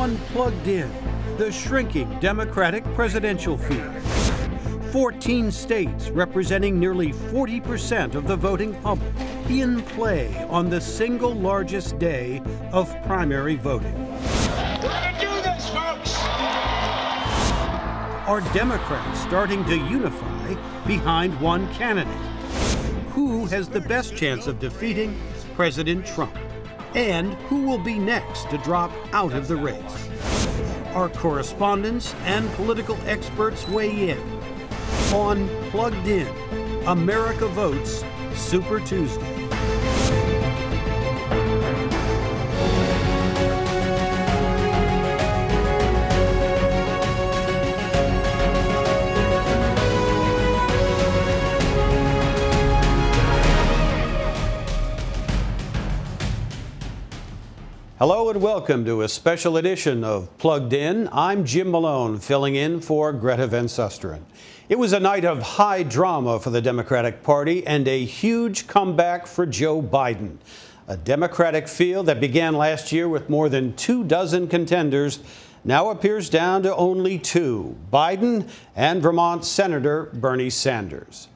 on Plugged In, the shrinking Democratic presidential field. 14 states representing nearly 40% of the voting public in play on the single largest day of primary voting. We're gonna do this, folks! Are Democrats starting to unify behind one candidate? Who has the best chance of defeating President Trump? And who will be next to drop out of the race? Our correspondents and political experts weigh in on Plugged In, America Votes Super Tuesday. Hello and welcome to a special edition of Plugged In. I'm Jim Malone, filling in for Greta Van Susteren. It was a night of high drama for the Democratic Party and a huge comeback for Joe Biden. A Democratic field that began last year with more than 24 contenders now appears down to only two, Biden and Vermont Senator Bernie Sanders.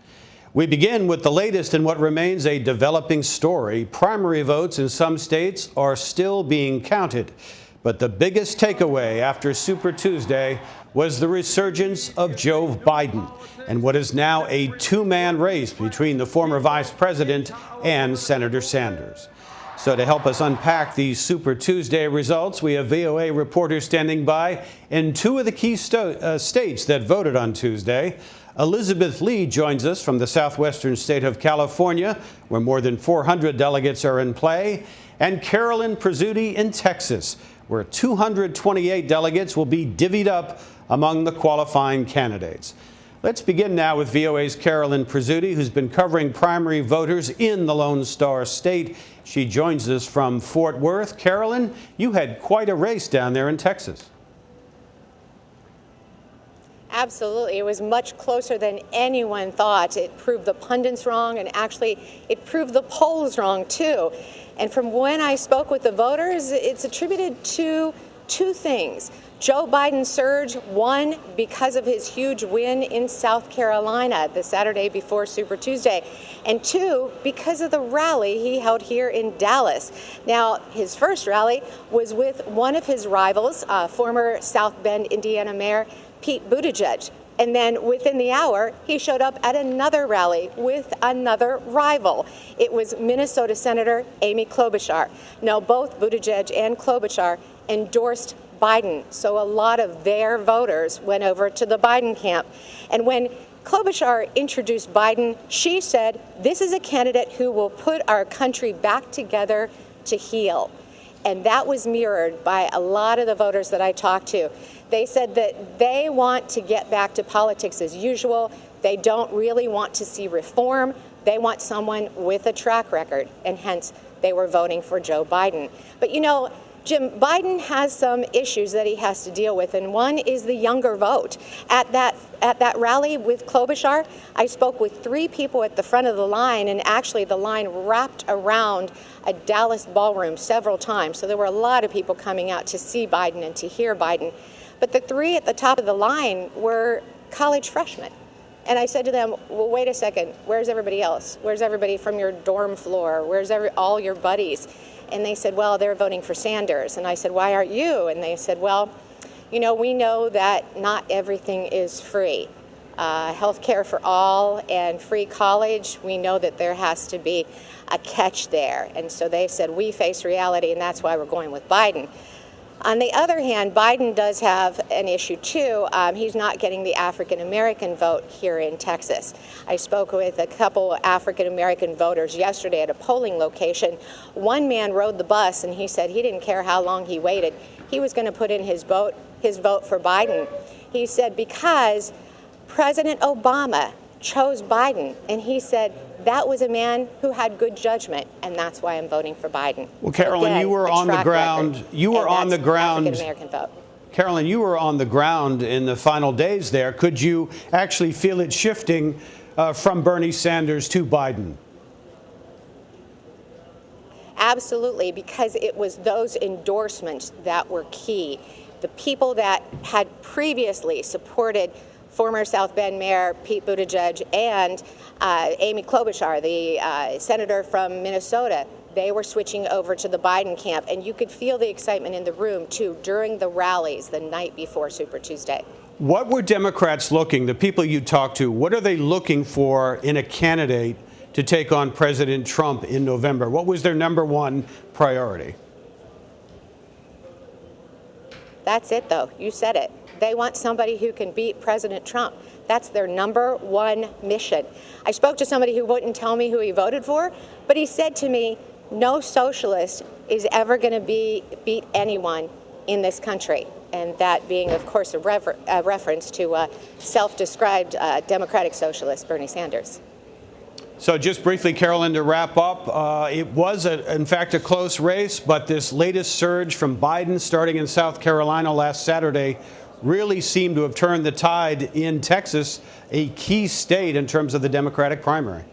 We begin with the latest in what remains a developing story. Primary votes in some states are still being counted. But the biggest takeaway after Super Tuesday was the resurgence of Joe Biden and what is now a two-man race between the former vice president and Senator Sanders. So to help us unpack these Super Tuesday results, we have VOA reporters standing by in two of the key states that voted on Tuesday. Elizabeth Lee joins us from the southwestern state of California, where more than 400 delegates are in play, and Carolyn Prezzuti in Texas, where 228 delegates will be divvied up among the qualifying candidates. Let's begin now with VOA's Carolyn Prezzuti, who's been covering primary voters in the Lone Star State. She joins us from Fort Worth. Carolyn, you had quite a race down there in Texas. Absolutely. It was much closer than anyone thought. It proved the pundits wrong, and actually it proved the polls wrong, too. And from when I spoke with the voters, it's attributed to two things. Joe Biden's surge, one, because of his huge win in South Carolina the Saturday before Super Tuesday, and two, because of the rally he held here in Dallas. Now, his first rally was with one of his rivals, former South Bend, Indiana Mayor Pete Buttigieg. And then within the hour, he showed up at another rally with another rival. It was Minnesota Senator Amy Klobuchar. Now, both Buttigieg and Klobuchar endorsed Biden, so a lot of their voters went over to the Biden camp. And when Klobuchar introduced Biden, she said, "This is a candidate who will put our country back together to heal." And that was mirrored by a lot of the voters that I talked to. They said that they want to get back to politics as usual. They don't really want to see reform. They want someone with a track record, and hence they were voting for Joe Biden. But you know, Jim, Biden has some issues that he has to deal with, and one is the younger vote. At that rally with Klobuchar, I spoke with three people at the front of the line, and actually the line wrapped around a Dallas ballroom several times. So there were a lot of people coming out to see Biden and to hear Biden. But the three at the top of the line were college freshmen. And I said to them, well, wait a second, where's everybody else? Where's everybody from your dorm floor? Where's all your buddies? And they said, well, they're voting for Sanders. And I said, why aren't you? And they said, well, you know, we know that not everything is free. Health care for all and free college, we know that there has to be a catch there. And so they said, we face reality, and that's why we're going with Biden. On the other hand, Biden does have an issue, too. He's not getting the African-American vote here in Texas. I spoke with a couple African-American voters yesterday at a polling location. One man rode the bus, and he said he didn't care how long he waited. He was going to put in his vote for Biden. He said because President Obama chose Biden, and he said that was a man who had good judgment, and that's why I'm voting for Biden. Well, Carolyn, again, you were on the ground. African-American vote. Carolyn, you were on the ground in the final days there. Could you actually feel it shifting from Bernie Sanders to Biden? Absolutely, because it was those endorsements that were key. The people that had previously supported former South Bend Mayor Pete Buttigieg and Amy Klobuchar, the senator from Minnesota, they were switching over to the Biden camp, and you could feel the excitement in the room, too, during the rallies the night before Super Tuesday. What were Democrats looking, the people you talked to, what are they looking for in a candidate to take on President Trump in November? What was their number one priority? That's it, though. You said it. They want somebody who can beat President Trump. That's their number one mission. I spoke to somebody who wouldn't tell me who he voted for, but he said to me, no socialist is ever going to beat anyone in this country. And that being, of course, a reference to self-described Democratic socialist Bernie Sanders. So just briefly, Carolyn, to wrap up, it was, in fact, a close race, but this latest surge from Biden starting in South Carolina last Saturday really seemed to have turned the tide in Texas, a key state in terms of the Democratic primary.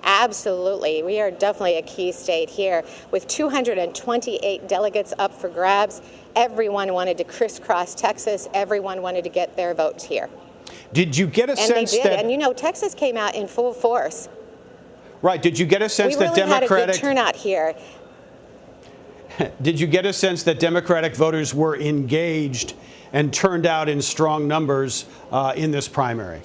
Absolutely. We are definitely a key state here. With 228 delegates up for grabs, everyone wanted to crisscross Texas. Everyone wanted to get their votes here. Did you get a sense that... And, you know, Texas came out in full force. Right. Did you get a sense that Democratic... We really had a good turnout here. Did you get a sense that Democratic voters were engaged and turned out in strong numbers in this primary?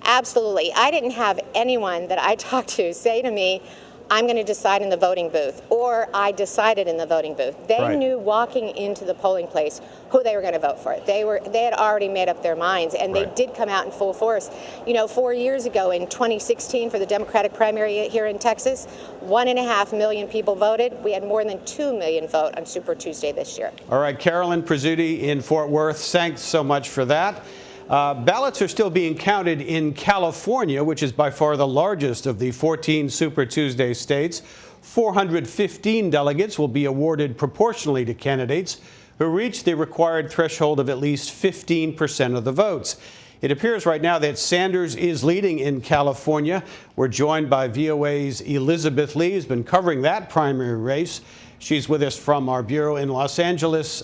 Absolutely. I didn't have anyone that I talked to say to me, I'm going to decide in the voting booth, or I decided in the voting booth. They knew walking into the polling place who they were going to vote for. They had already made up their minds, and they did come out in full force. You know, 4 years ago in 2016 for the Democratic primary here in Texas, 1.5 million people voted. We had more than 2 million vote on Super Tuesday this year. All right, Carolyn Prezzuti in Fort Worth, thanks so much for that. Ballots are still being counted in California, which is by far the largest of the 14 Super Tuesday states. 415 delegates will be awarded proportionally to candidates who reach the required threshold of at least 15% of the votes. It appears right now that Sanders is leading in California. We're joined by VOA's Elizabeth Lee, who's been covering that primary race. She's with us from our bureau in Los Angeles.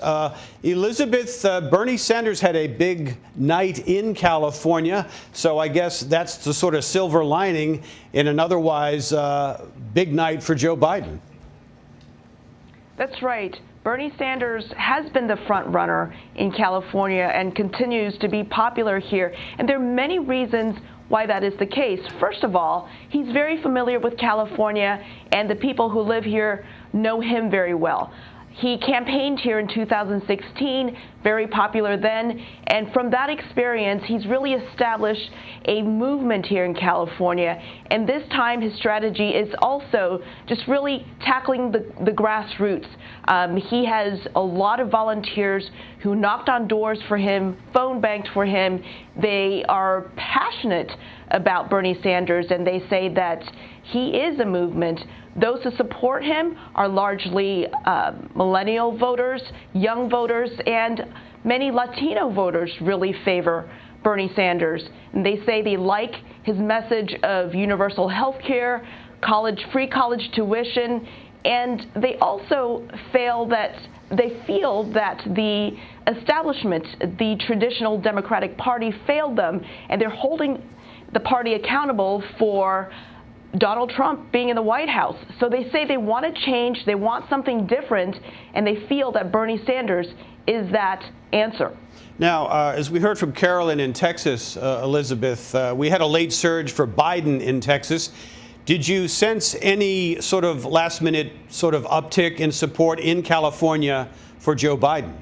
Elizabeth, Bernie Sanders had a big night in California, so I guess that's the sort of silver lining in an otherwise big night for Joe Biden. That's right. Bernie Sanders has been the front runner in California and continues to be popular here. And there are many reasons why that is the case. First of all, he's very familiar with California, and the people who live here know him very well. He campaigned here in 2016, very popular then, and from that experience, he's really established a movement here in California. And this time, his strategy is also just really tackling the grassroots. He has a lot of volunteers who knocked on doors for him, phone banked for him. They are passionate about Bernie Sanders, and they say that he is a movement. Those who support him are largely millennial voters, young voters, and many Latino voters really favor Bernie Sanders. And they say they like his message of universal health care, free college tuition, and they also feel that the establishment, the traditional Democratic Party, failed them, and they're holding the party accountable for Donald Trump being in the White House. So they say they want to change, they want something different, and they feel that Bernie Sanders is that answer. Now, as we heard from Carolyn in Texas, Elizabeth, we had a late surge for Biden in Texas. Did you sense any sort of last-minute sort of uptick in support in California for Joe Biden?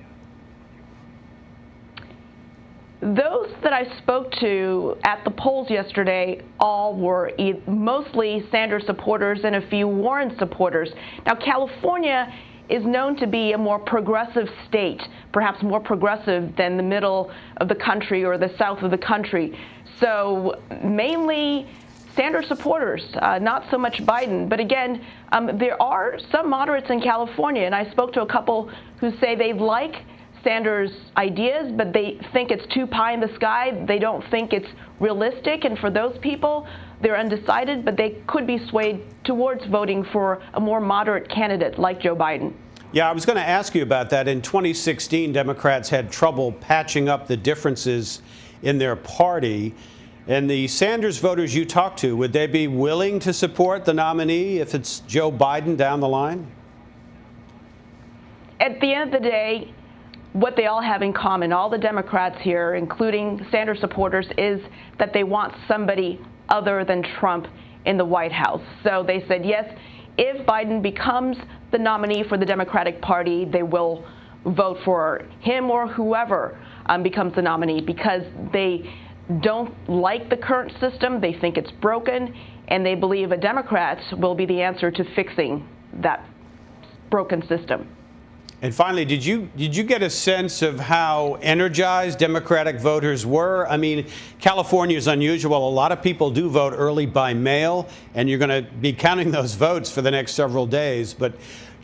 Those that I spoke to at the polls yesterday all were mostly Sanders supporters and a few Warren supporters. Now, California is known to be a more progressive state, perhaps more progressive than the middle of the country or the south of the country. So mainly Sanders supporters, not so much Biden. But again, there are some moderates in California, and I spoke to a couple who say they like Sanders' ideas, but they think it's too pie in the sky. They don't think it's realistic. And for those people, they're undecided, but they could be swayed towards voting for a more moderate candidate like Joe Biden. Yeah, I was going to ask you about that. In 2016, Democrats had trouble patching up the differences in their party. And the Sanders voters you talked to, would they be willing to support the nominee if it's Joe Biden down the line? At the end of the day, what they all have in common, all the Democrats here, including Sanders supporters, is that they want somebody other than Trump in the White House. So they said, yes, if Biden becomes the nominee for the Democratic Party, they will vote for him or whoever becomes the nominee, because they don't like the current system. They think it's broken, and they believe a Democrat will be the answer to fixing that broken system. And finally, did you get a sense of how energized Democratic voters were? I mean, California is unusual. A lot of people do vote early by mail, and you're going to be counting those votes for the next several days. But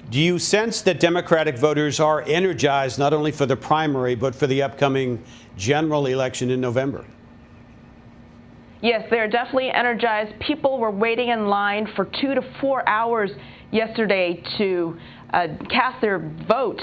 do you sense that Democratic voters are energized not only for the primary, but for the upcoming general election in November? Yes, they're definitely energized. People were waiting in line for 2 to 4 hours yesterday to cast their vote.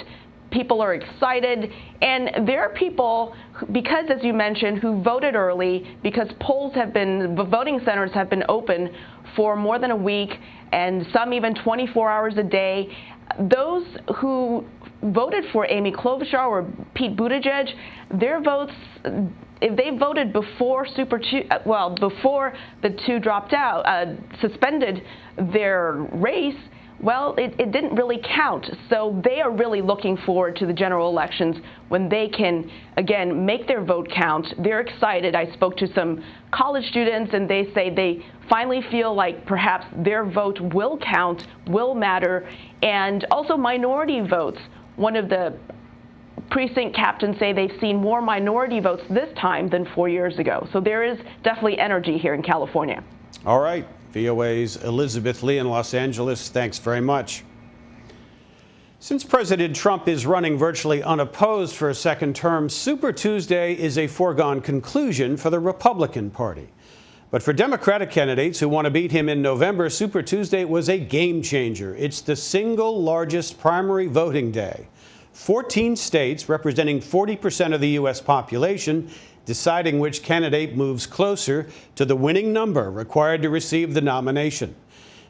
People are excited, and there are people, because as you mentioned, who voted early because voting centers have been open for more than a week, and some even 24 hours a day. Those who voted for Amy Klobuchar or Pete Buttigieg, their votes, if they voted before before the two dropped out, suspended their race, well, it didn't really count. So they are really looking forward to the general elections when they can, again, make their vote count. They're excited. I spoke to some college students, and they say they finally feel like perhaps their vote will count, will matter, and also minority votes. One of the precinct captains say they've seen more minority votes this time than 4 years ago. So there is definitely energy here in California. All right. VOA's Elizabeth Lee in Los Angeles, thanks very much. Since President Trump is running virtually unopposed for a second term, Super Tuesday is a foregone conclusion for the Republican Party. But for Democratic candidates who want to beat him in November, Super Tuesday was a game changer. It's the single largest primary voting day. 14 states, representing 40% of the U.S. population, deciding which candidate moves closer to the winning number required to receive the nomination.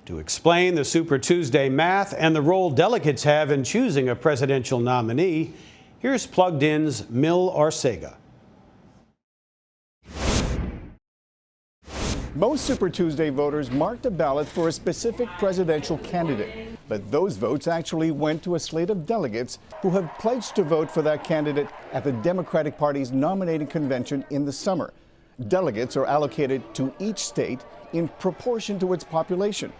To explain the Super Tuesday math and the role delegates have in choosing a presidential nominee, here's Plugged In's Mil Arcega. Most Super Tuesday voters marked a ballot for a specific presidential candidate, but those votes actually went to a slate of delegates who have pledged to vote for that candidate at the Democratic Party's nominating convention in the summer. Delegates are allocated to each state in proportion to its population.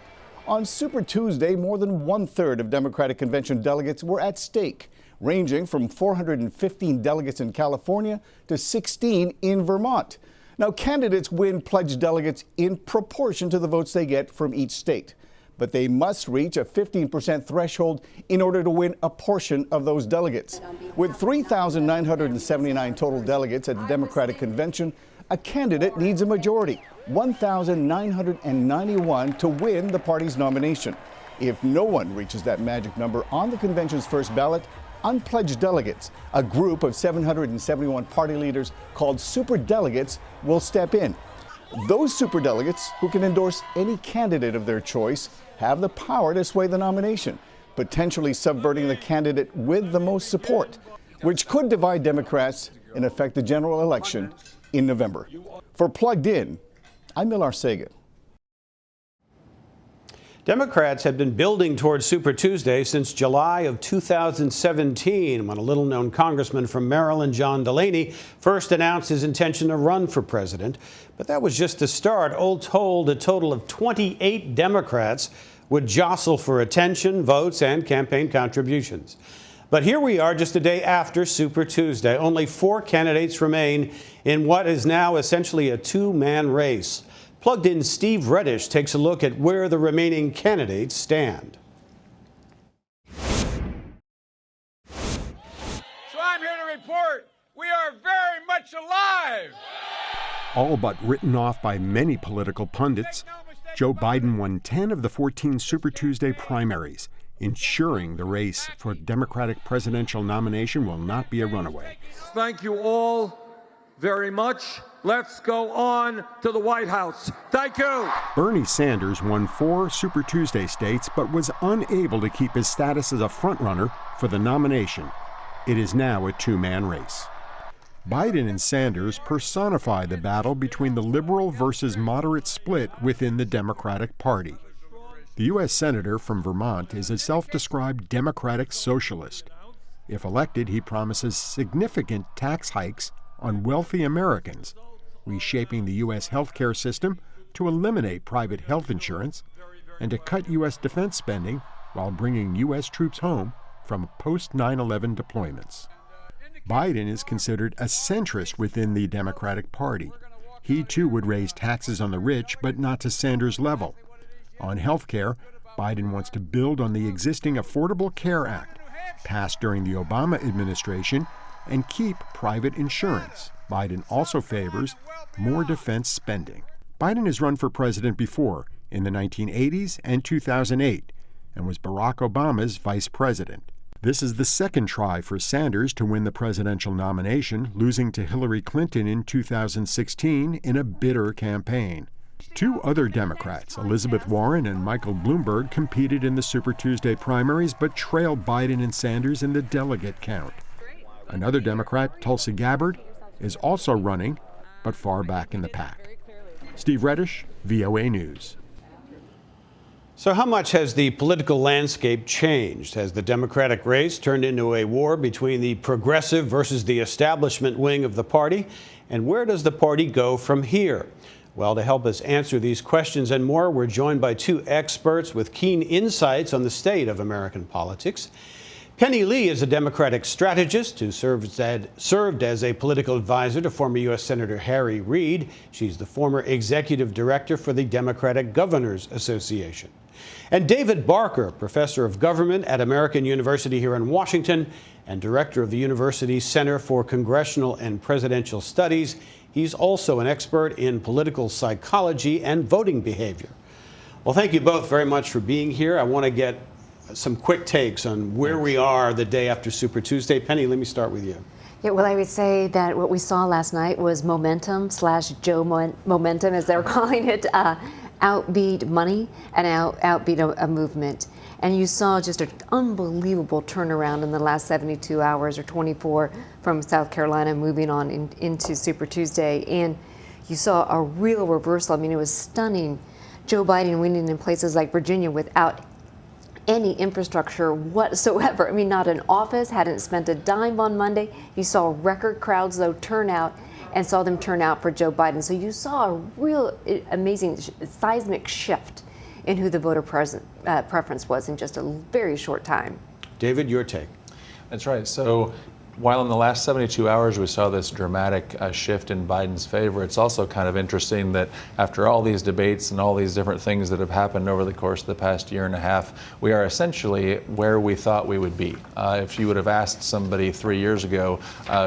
On Super Tuesday, more than 1/3 of Democratic convention delegates were at stake, ranging from 415 delegates in California to 16 in Vermont. Now, candidates win pledged delegates in proportion to the votes they get from each state, but they must reach a 15% threshold in order to win a portion of those delegates. With 3,979 total delegates at the Democratic convention, a candidate needs a majority, 1,991, to win the party's nomination. If no one reaches that magic number on the convention's first ballot, unpledged delegates, a group of 771 party leaders called superdelegates, will step in. Those superdelegates, who can endorse any candidate of their choice, have the power to sway the nomination, potentially subverting the candidate with the most support, which could divide Democrats and affect the general election in November. For Plugged In, I'm Mil Arcega. Democrats have been building towards Super Tuesday since July of 2017, when a little-known congressman from Maryland, John Delaney, first announced his intention to run for president. But that was just the start. All told, a total of 28 Democrats would jostle for attention, votes, and campaign contributions. But here we are just a day after Super Tuesday. Only 4 candidates remain in what is now essentially a two-man race. Plugged In Steve Reddish takes a look at where the remaining candidates stand. So I'm here report, we are very much alive. All but written off by many political pundits, Joe Biden won 10 of the 14 Super Tuesday primaries, ensuring the race for Democratic presidential nomination will not be a runaway. Thank you all very much. Let's go on to the White House. Thank you. Bernie Sanders won 4 Super Tuesday states, but was unable to keep his status as a frontrunner for the nomination. It is now a two-man race. Biden and Sanders personify the battle between the liberal versus moderate split within the Democratic Party. The U.S. Senator from Vermont is a self-described Democratic socialist. If elected, he promises significant tax hikes on wealthy Americans, reshaping the U.S. healthcare system to eliminate private health insurance and to cut U.S. defense spending while bringing U.S. troops home from post-9/11 deployments. Biden is considered a centrist within the Democratic Party. He, too, would raise taxes on the rich, but not to Sanders' level. On health care, Biden wants to build on the existing Affordable Care Act, passed during the Obama administration, and keep private insurance. Biden also favors more defense spending. Biden has run for president before, in the 1980s and 2008, and was Barack Obama's vice president. This is the second try for Sanders to win the presidential nomination, losing to Hillary Clinton in 2016 in a bitter campaign. 2 other Democrats, Elizabeth Warren and Michael Bloomberg, competed in the Super Tuesday primaries but trailed Biden and Sanders in the delegate count. Another Democrat, Tulsi Gabbard, is also running, but far back in the pack. Steve Reddish, VOA News. So how much has the political landscape changed? Has the Democratic race turned into a war between the progressive versus the establishment wing of the party? And where does the party go from here? Well, to help us answer these questions and more, we're joined by 2 experts with keen insights on the state of American politics. Penny Lee is a Democratic strategist who served as a political advisor to former U.S. Senator Harry Reid. She's the former executive director for the Democratic Governors Association. And David Barker, professor of government at American University here in Washington and director of the university's Center for Congressional and Presidential Studies. He's also an expert in political psychology and voting behavior. Well, thank you both very much for being here. I want to get some quick takes on where we are the day after Super Tuesday. Penny, let me start with you. Yeah, well, I would say that what we saw last night was momentum/Joe momentum, as they're calling it, outbeat money and outbeat a movement. And you saw just an unbelievable turnaround in the last 72 hours or 24 from South Carolina moving on into Super Tuesday. And you saw a real reversal. I mean, it was stunning. Joe Biden winning in places like Virginia without any infrastructure whatsoever. I mean, not an office, hadn't spent a dime on Monday. You saw record crowds, though, turn out and saw them turn out for Joe Biden. So you saw a real amazing seismic shift in who the voter preference was in just a very short time. David, your take. That's right. So while in the last 72 hours we saw this dramatic shift in Biden's favor, it's also kind of interesting that after all these debates and all these different things that have happened over the course of the past year and a half, we are essentially where we thought we would be. If you would have asked somebody 3 years ago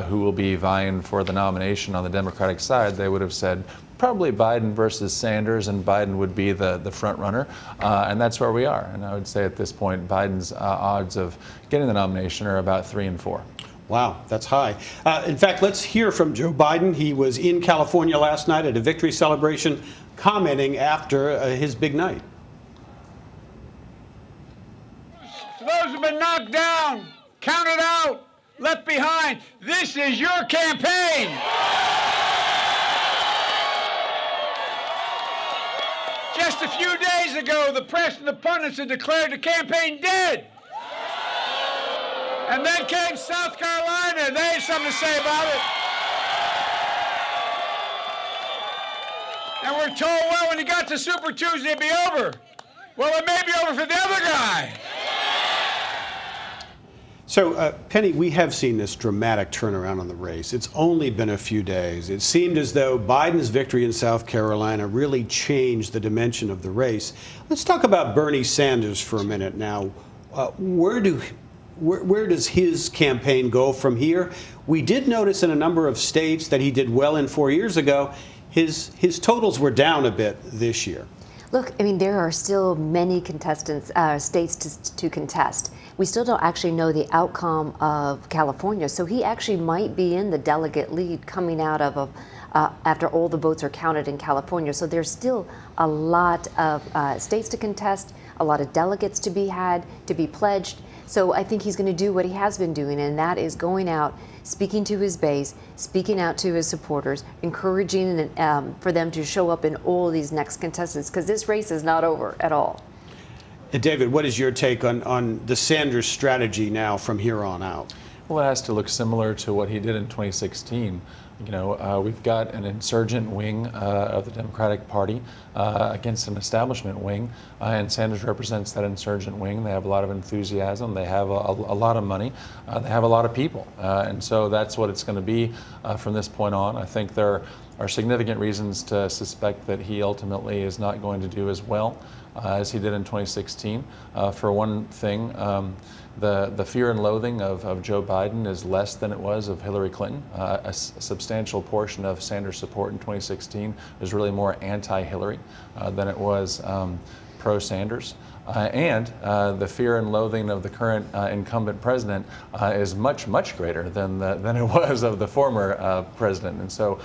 who will be vying for the nomination on the Democratic side, they would have said probably Biden versus Sanders, and Biden would be the front runner, and that's where we are. And I would say at this point, Biden's odds of getting the nomination are about 3 and 4. Wow, that's high. In fact, let's hear from Joe Biden. He was in California last night at a victory celebration, commenting after his big night. For those who've been knocked down, counted out, left behind, this is your campaign. Just a few days ago, the press and the pundits had declared the campaign dead. And then came South Carolina, and they had something to say about it. And we're told, well, when you got to Super Tuesday, it'd be over. Well, it may be over for the other guy. So, Penny, we have seen this dramatic turnaround on the race. It's only been a few days. It seemed as though Biden's victory in South Carolina really changed the dimension of the race. Let's talk about Bernie Sanders for a minute now. where does his campaign go from here? We did notice in a number of states that he did well in 4 years ago. His totals were down a bit this year. Look, I mean, there are still many states to contest. We still don't actually know the outcome of California, so he actually might be in the delegate lead coming out of after all the votes are counted in California. So there's still a lot of states to contest, a lot of delegates to be had, to be pledged. So I think he's going to do what he has been doing, and that is going out, speaking to his base, speaking out to his supporters, encouraging for them to show up in all these next contestants, because this race is not over at all. And David, what is your take on the Sanders strategy now from here on out? Well, it has to look similar to what he did in 2016. You know, we've got an insurgent wing of the Democratic Party against an establishment wing, and Sanders represents that insurgent wing. They have a lot of enthusiasm. They have a lot of money. They have a lot of people, and so that's what it's going to be from this point on. I think there are significant reasons to suspect that he ultimately is not going to do as well as he did in 2016. For one thing, the fear and loathing of Joe Biden is less than it was of Hillary Clinton. A substantial portion of Sanders' support in 2016 was really more anti-Hillary than it was pro-Sanders. And the fear and loathing of the current incumbent president is much, much greater than it was of the former president. And so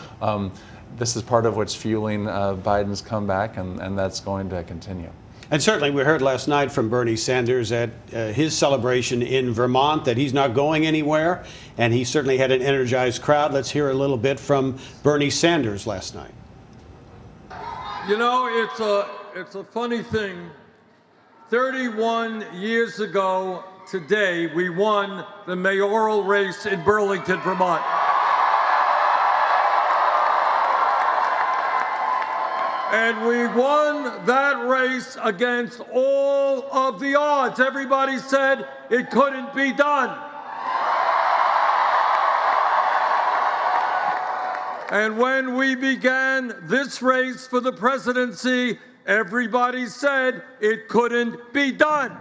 this is part of what's fueling Biden's comeback, and that's going to continue. And certainly we heard last night from Bernie Sanders at his celebration in Vermont that he's not going anywhere, and he certainly had an energized crowd. Let's hear a little bit from Bernie Sanders last night. You know, it's a funny thing. 31 years ago today, we won the mayoral race in Burlington, Vermont. And we won that race against all of the odds. Everybody said it couldn't be done. And when we began this race for the presidency, everybody said it couldn't be done.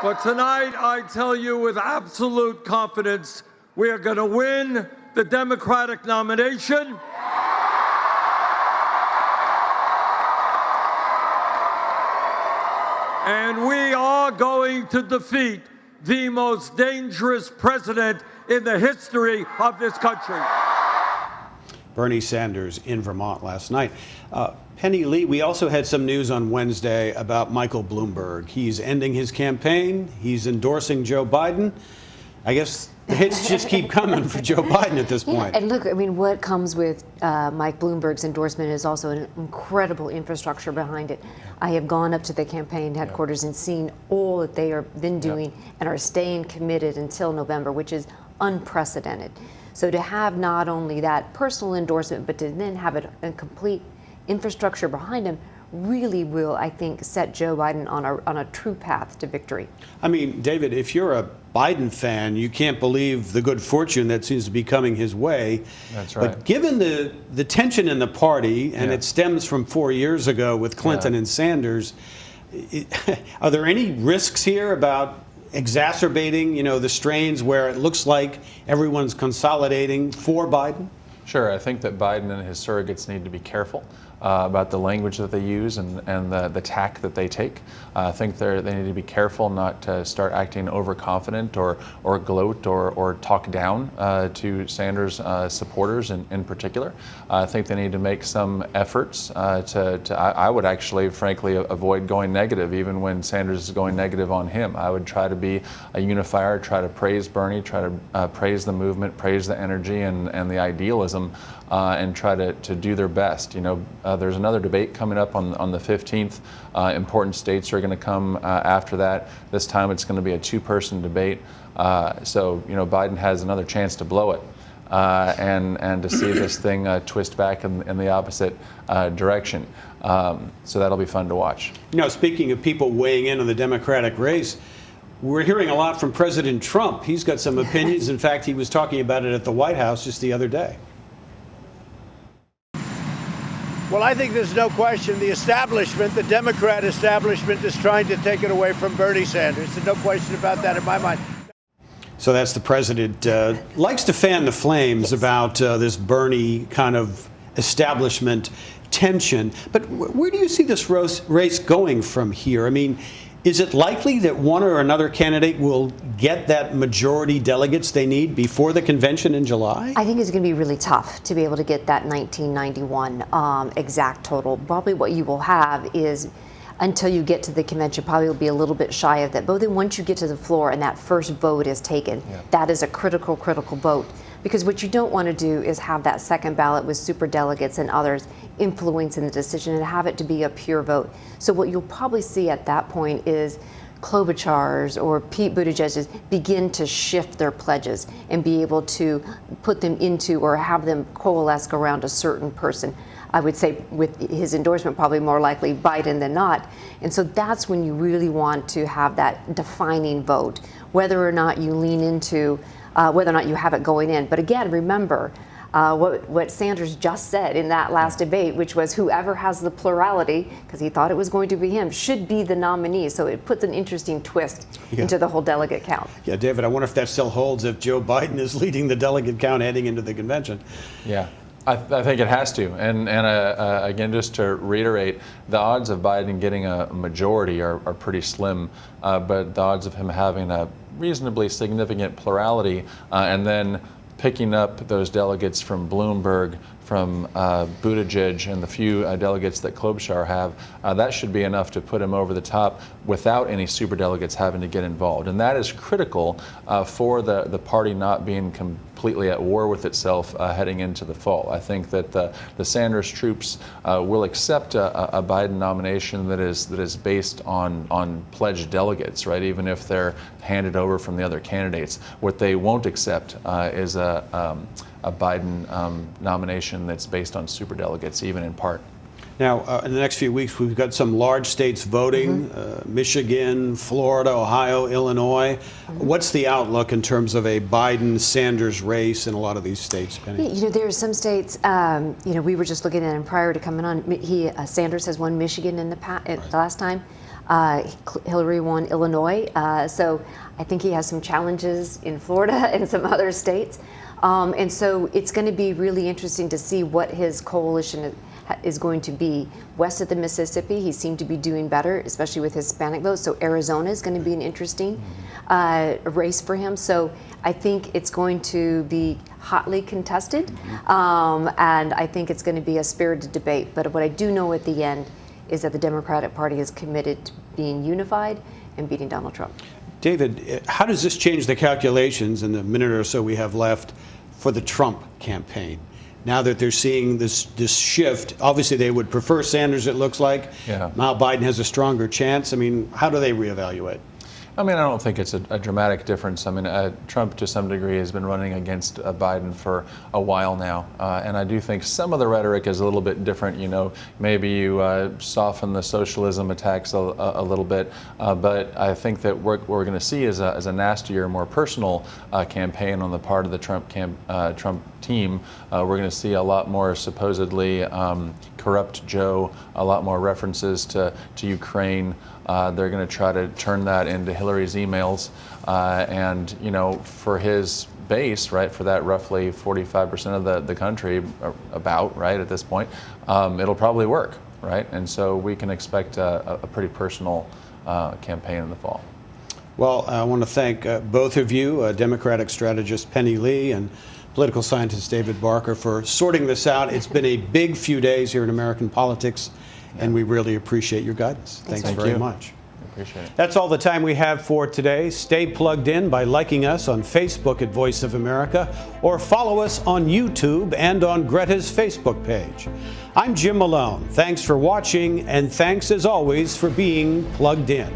But tonight, I tell you with absolute confidence, we are going to win the Democratic nomination. And we are going to defeat the most dangerous president in the history of this country. Bernie Sanders in Vermont last night. Penny Lee, we also had some news on Wednesday about Michael Bloomberg. He's ending his campaign. He's endorsing Joe Biden. I guess the hits just keep coming for Joe Biden at this point. And look, I mean, what comes with Mike Bloomberg's endorsement is also an incredible infrastructure behind it. I have gone up to the campaign headquarters and seen all that they have been doing and are staying committed until November, which is unprecedented. So to have not only that personal endorsement, but to then have a complete infrastructure behind him really will, I think, set Joe Biden on a true path to victory. I mean, David, if you're a Biden fan, you can't believe the good fortune that seems to be coming his way. That's right. But given the tension in the party, and it stems from 4 years ago with Clinton and Sanders, are there any risks here about exacerbating, the strains where it looks like everyone's consolidating for Biden? Sure. I think that Biden and his surrogates need to be careful about the language that they use and the tack that they take. I think they need to be careful not to start acting overconfident or gloat or talk down to Sanders supporters in particular. I think they need to make some efforts I would actually, frankly, avoid going negative even when Sanders is going negative on him. I would try to be a unifier, try to praise Bernie, try to praise the movement, praise the energy and the idealism, and try to do their best. There's another debate coming up on the 15th. Important states are going to come after that. This time it's going to be a two-person debate. So Biden has another chance to blow it and to see this thing twist back in the opposite direction. So that'll be fun to watch. Speaking of people weighing in on the Democratic race, we're hearing a lot from President Trump. He's got some opinions. In fact, he was talking about it at the White House just the other day. Well, I think there's no question the establishment, the Democrat establishment, is trying to take it away from Bernie Sanders. There's no question about that in my mind. So that's the president. Likes to fan the flames about this Bernie kind of establishment tension. But where do you see this race going from here? I mean, is it likely that one or another candidate will get that majority delegates they need before the convention in July? I think it's going to be really tough to be able to get that 1991 exact total. Probably what you will have is, until you get to the convention, probably will be a little bit shy of that. But then once you get to the floor and that first vote is taken, that is a critical vote. Because what you don't want to do is have that second ballot with superdelegates and others influencing the decision and have it to be a pure vote. So what you'll probably see at that point is Klobuchar's or Pete Buttigieg's begin to shift their pledges and be able to put them into or have them coalesce around a certain person. I would say with his endorsement probably more likely Biden than not. And so that's when you really want to have that defining vote, whether or not you lean into whether or not you have it going in. But again, remember what Sanders just said in that last debate, which was whoever has the plurality, because he thought it was going to be him, should be the nominee. So it puts an interesting twist into the whole delegate count. Yeah, David, I wonder if that still holds if Joe Biden is leading the delegate count heading into the convention. Yeah. I think it has to. And again, just to reiterate, the odds of Biden getting a majority are pretty slim, but the odds of him having a reasonably significant plurality and then picking up those delegates from Bloomberg, from Buttigieg, and the few delegates that Klobuchar have, that should be enough to put him over the top without any superdelegates having to get involved. And that is critical for the party not being completely at war with itself heading into the fall. I think that the Sanders troops will accept a Biden nomination that is based on pledged delegates, right? Even if they're handed over from the other candidates. What they won't accept is a Biden nomination that's based on superdelegates, even in part. Now, in the next few weeks, we've got some large states voting, Michigan, Florida, Ohio, Illinois. What's the outlook in terms of a Biden-Sanders race in a lot of these states, Penny? You know, there are some states, we were just looking at him prior to coming on. Sanders has won Michigan in the last time. Hillary won Illinois. So I think he has some challenges in Florida and some other states. And so it's going to be really interesting to see what his coalition is going to be. West of the Mississippi, he seemed to be doing better, especially with Hispanic votes. So Arizona is going to be an interesting race for him. So I think it's going to be hotly contested. And I think it's going to be a spirited debate. But what I do know at the end is that the Democratic Party is committed to being unified and beating Donald Trump. David, how does this change the calculations in the minute or so we have left for the Trump campaign? Now that they're seeing this shift, obviously they would prefer Sanders, it looks like. Yeah. Now Biden has a stronger chance. I mean, how do they reevaluate? I mean, I don't think it's a dramatic difference. I mean, Trump, to some degree, has been running against Biden for a while now. And I do think some of the rhetoric is a little bit different. You know, maybe you soften the socialism attacks a little bit. But I think that what we're going to see is a nastier, more personal campaign on the part of the Trump team. We're going to see a lot more supposedly corrupt Joe, a lot more references to Ukraine. They're going to try to turn that into Hillary's emails, and for his base, right, for that roughly 45% of the country, about right at this point, it'll probably work, right, and so we can expect a pretty personal campaign in the fall. Well, I want to thank both of you, Democratic strategist Penny Lee and political scientist David Barker, for sorting this out. It's been a big few days here in American politics, and we really appreciate your guidance. Thanks very much. Appreciate it. That's all the time we have for today. Stay plugged in by liking us on Facebook at Voice of America, or follow us on YouTube and on Greta's Facebook page. I'm Jim Malone. Thanks for watching, and thanks as always for being plugged in.